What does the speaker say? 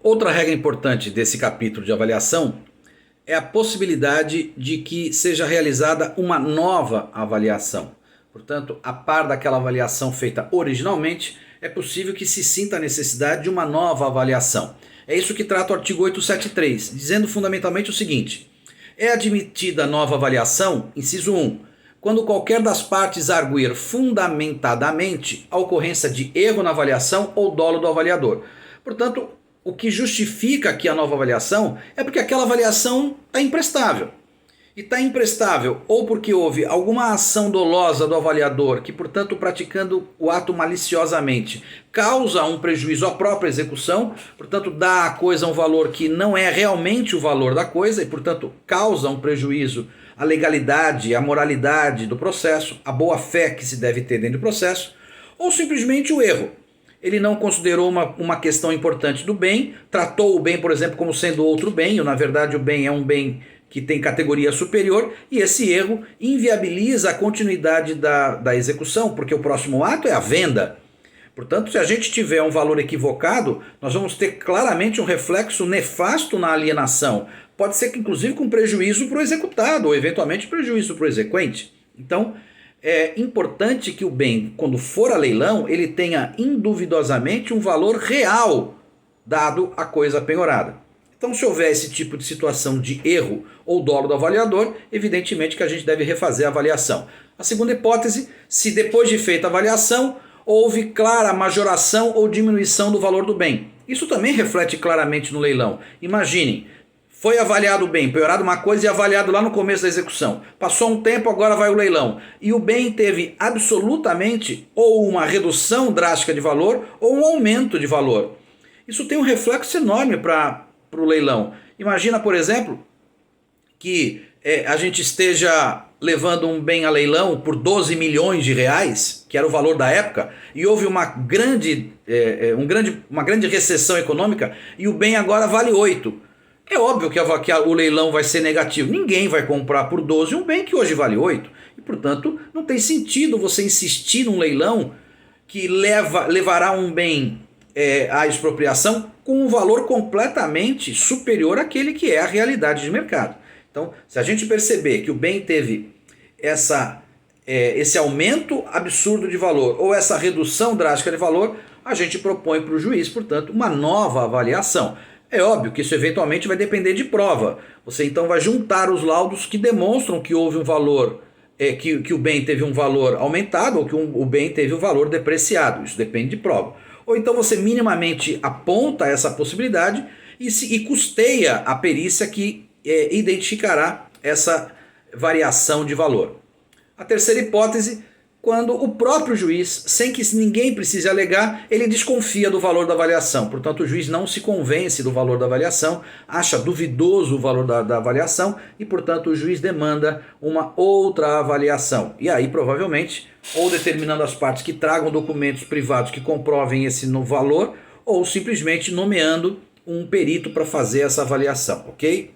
Outra regra importante desse capítulo de avaliação é a possibilidade de que seja realizada uma nova avaliação. Portanto, a par daquela avaliação feita originalmente, é possível que se sinta a necessidade de uma nova avaliação. É isso que trata o artigo 873, dizendo fundamentalmente o seguinte: é admitida nova avaliação, inciso 1, quando qualquer das partes arguir fundamentadamente a ocorrência de erro na avaliação ou dolo do avaliador. Portanto, o que justifica aqui a nova avaliação é porque aquela avaliação está imprestável. E está imprestável ou porque houve alguma ação dolosa do avaliador que, portanto, praticando o ato maliciosamente, causa um prejuízo à própria execução, portanto, dá à coisa um valor que não é realmente o valor da coisa e, portanto, causa um prejuízo à legalidade, à moralidade do processo, à boa-fé que se deve ter dentro do processo, ou simplesmente o erro. Ele não considerou uma questão importante do bem, tratou o bem, por exemplo, como sendo outro bem, ou na verdade o bem é um bem que tem categoria superior, e esse erro inviabiliza a continuidade da execução, porque o próximo ato é a venda. Portanto, se a gente tiver um valor equivocado, nós vamos ter claramente um reflexo nefasto na alienação. Pode ser que inclusive com prejuízo para o executado, ou eventualmente prejuízo para o exequente. Então, é importante que o bem, quando for a leilão, ele tenha induvidosamente um valor real dado à coisa penhorada. Então, se houver esse tipo de situação de erro ou dolo do avaliador, evidentemente que a gente deve refazer a avaliação. A segunda hipótese, se depois de feita a avaliação, houve clara majoração ou diminuição do valor do bem. Isso também reflete claramente no leilão. Imaginem, foi avaliado o bem, penhorado uma coisa e avaliado lá no começo da execução. Passou um tempo, agora vai o leilão. E o bem teve absolutamente ou uma redução drástica de valor ou um aumento de valor. Isso tem um reflexo enorme para o leilão. Imagina, por exemplo, que a gente esteja levando um bem a leilão por 12 milhões de reais, que era o valor da época, e houve uma grande recessão econômica e o bem agora vale 8. É óbvio que o leilão vai ser negativo. Ninguém vai comprar por 12 um bem que hoje vale 8. E, portanto, não tem sentido você insistir num leilão que levará um bem à expropriação com um valor completamente superior àquele que é a realidade de mercado. Então, se a gente perceber que o bem teve esse aumento absurdo de valor ou essa redução drástica de valor, a gente propõe para o juiz, portanto, uma nova avaliação. É óbvio que isso eventualmente vai depender de prova. Você então vai juntar os laudos que demonstram que houve um valor, que o bem teve um valor aumentado ou que o bem teve um valor depreciado. Isso depende de prova. Ou então você minimamente aponta essa possibilidade e custeia a perícia que identificará essa variação de valor. A terceira hipótese, quando o próprio juiz, sem que ninguém precise alegar, ele desconfia do valor da avaliação. Portanto, o juiz não se convence do valor da avaliação, acha duvidoso o valor da avaliação e, portanto, o juiz demanda uma outra avaliação. E aí, provavelmente, ou determinando as partes que tragam documentos privados que comprovem esse valor, ou simplesmente nomeando um perito para fazer essa avaliação, ok?